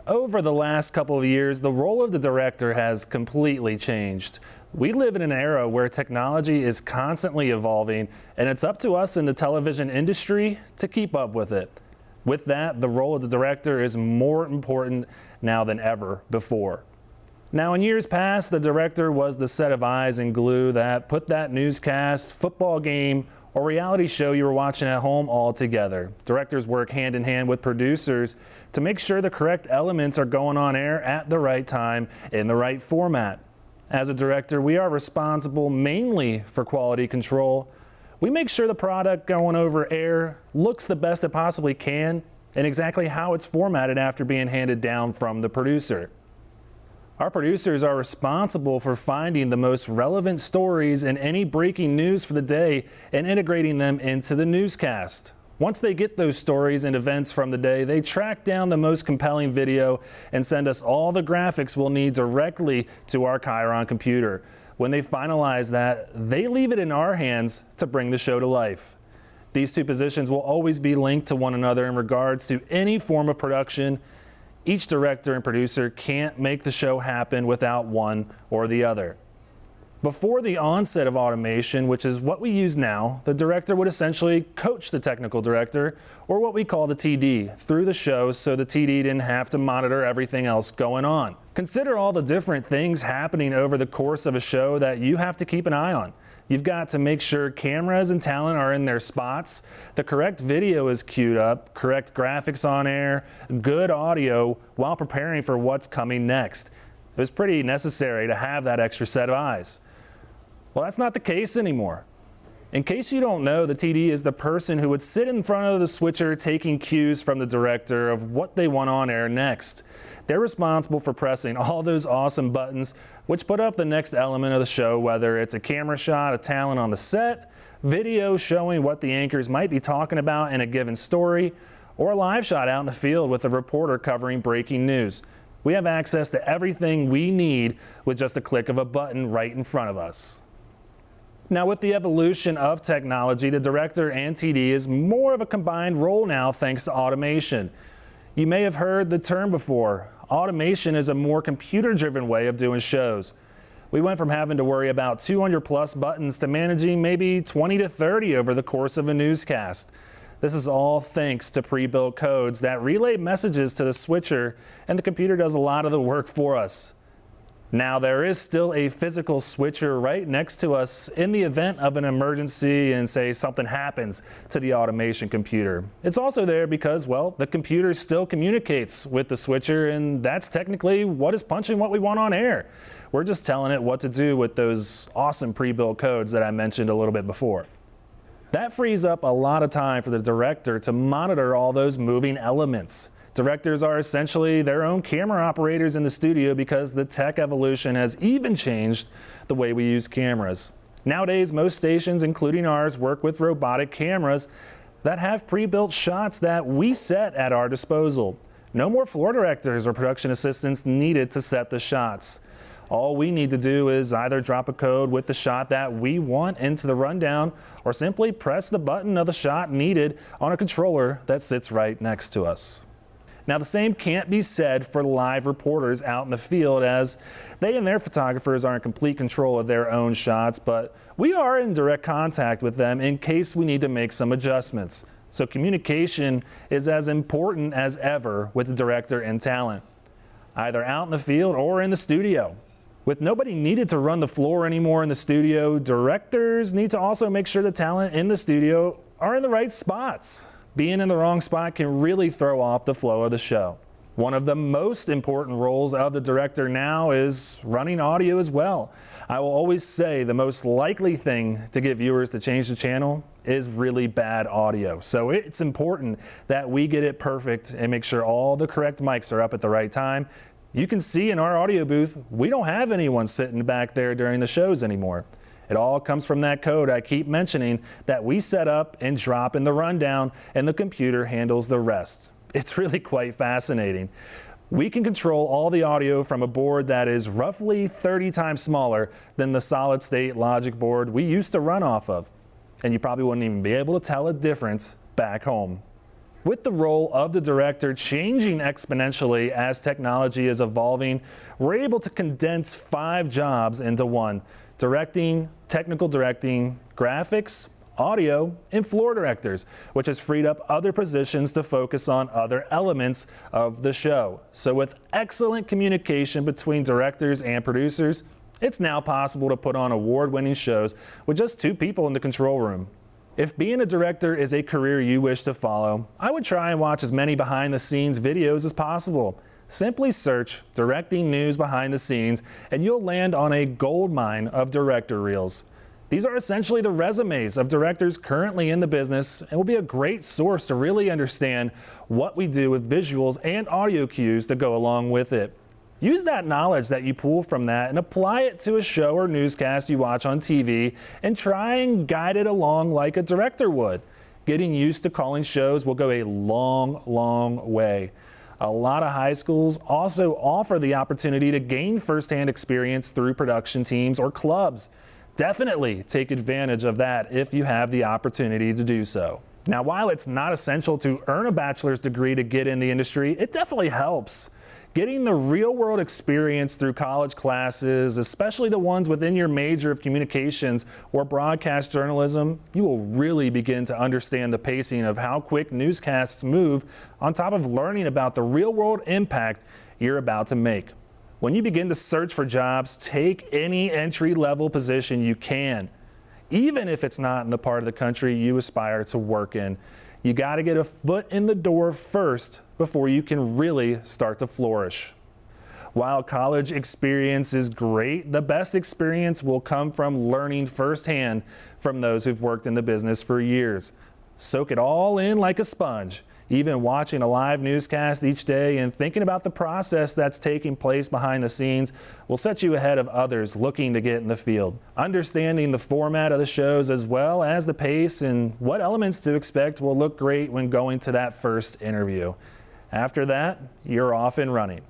Over the last couple of years, the role of the director has completely changed. We live in an era where technology is constantly evolving, and it's up to us in the television industry to keep up with it. With that, the role of the director is more important now than ever before. Now, in years past, the director was the set of eyes and glue that put that newscast, football game, or reality show you were watching at home all together. Directors work hand in hand with producers to make sure the correct elements are going on air at the right time in the right format. As a director, we are responsible mainly for quality control. We make sure the product going over air looks the best it possibly can and exactly how it's formatted after being handed down from the producer. Our producers are responsible for finding the most relevant stories and any breaking news for the day and integrating them into the newscast. Once they get those stories and events from the day, they track down the most compelling video and send us all the graphics we'll need directly to our Chiron computer. When they finalize that, they leave it in our hands to bring the show to life. These two positions will always be linked to one another in regards to any form of production. Each director and producer can't make the show happen without one or the other. Before the onset of automation, which is what we use now, the director would essentially coach the technical director, or what we call the TD, through the show so the TD didn't have to monitor everything else going on. Consider all the different things happening over the course of a show that you have to keep an eye on. You've got to make sure cameras and talent are in their spots, the correct video is queued up, correct graphics on air, good audio while preparing for what's coming next. It was pretty necessary to have that extra set of eyes. Well, that's not the case anymore. In case you don't know, the TD is the person who would sit in front of the switcher taking cues from the director of what they want on air next. They're responsible for pressing all those awesome buttons which put up the next element of the show, whether it's a camera shot of talent on the set, video showing what the anchors might be talking about in a given story, or a live shot out in the field with a reporter covering breaking news. We have access to everything we need with just a click of a button right in front of us. Now, with the evolution of technology, the director and TD is more of a combined role now thanks to automation. You may have heard the term before. Automation is a more computer-driven way of doing shows. We went from having to worry about 200 plus buttons to managing maybe 20 to 30 over the course of a newscast. This is all thanks to pre-built codes that relay messages to the switcher, and the computer does a lot of the work for us. Now, there is still a physical switcher right next to us in the event of an emergency and say something happens to the automation computer. It's also there because, well, the computer still communicates with the switcher, and that's technically what is punching what we want on air. We're just telling it what to do with those awesome pre-built codes that I mentioned a little bit before. That frees up a lot of time for the director to monitor all those moving elements. Directors are essentially their own camera operators in the studio because the tech evolution has even changed the way we use cameras. Nowadays, most stations, including ours, work with robotic cameras that have pre-built shots that we set at our disposal. No more floor directors or production assistants needed to set the shots. All we need to do is either drop a code with the shot that we want into the rundown or simply press the button of the shot needed on a controller that sits right next to us. Now, the same can't be said for live reporters out in the field, as they and their photographers are in complete control of their own shots, but we are in direct contact with them in case we need to make some adjustments. So communication is as important as ever with the director and talent, either out in the field or in the studio. With nobody needed to run the floor anymore in the studio, directors need to also make sure the talent in the studio are in the right spots. Being in the wrong spot can really throw off the flow of the show. One of the most important roles of the director now is running audio as well. I will always say the most likely thing to get viewers to change the channel is really bad audio. So it's important that we get it perfect and make sure all the correct mics are up at the right time. You can see in our audio booth, we don't have anyone sitting back there during the shows anymore. It all comes from that code I keep mentioning that we set up and drop in the rundown, and the computer handles the rest. It's really quite fascinating. We can control all the audio from a board that is roughly 30 times smaller than the solid state logic board we used to run off of. And you probably wouldn't even be able to tell a difference back home. With the role of the director changing exponentially as technology is evolving, we're able to condense 5 jobs into one: directing, technical directing, graphics, audio, and floor directors, which has freed up other positions to focus on other elements of the show. So with excellent communication between directors and producers, it's now possible to put on award-winning shows with just 2 people in the control room. If being a director is a career you wish to follow, I would try and watch as many behind-the-scenes videos as possible. Simply search "directing news behind the scenes" and you'll land on a goldmine of director reels. These are essentially the resumes of directors currently in the business and will be a great source to really understand what we do with visuals and audio cues to go along with it. Use that knowledge that you pull from that and apply it to a show or newscast you watch on TV and try and guide it along like a director would. Getting used to calling shows will go a long, long way. A lot of high schools also offer the opportunity to gain firsthand experience through production teams or clubs. Definitely take advantage of that if you have the opportunity to do so. Now, while it's not essential to earn a bachelor's degree to get in the industry, it definitely helps. Getting the real-world experience through college classes, especially the ones within your major of communications or broadcast journalism, you will really begin to understand the pacing of how quick newscasts move, on top of learning about the real-world impact you're about to make. When you begin to search for jobs, take any entry-level position you can, even if it's not in the part of the country you aspire to work in. You got to get a foot in the door first before you can really start to flourish. While college experience is great, the best experience will come from learning firsthand from those who've worked in the business for years. Soak it all in like a sponge. Even watching a live newscast each day and thinking about the process that's taking place behind the scenes will set you ahead of others looking to get in the field. Understanding the format of the shows as well as the pace and what elements to expect will look great when going to that first interview. After that, you're off and running.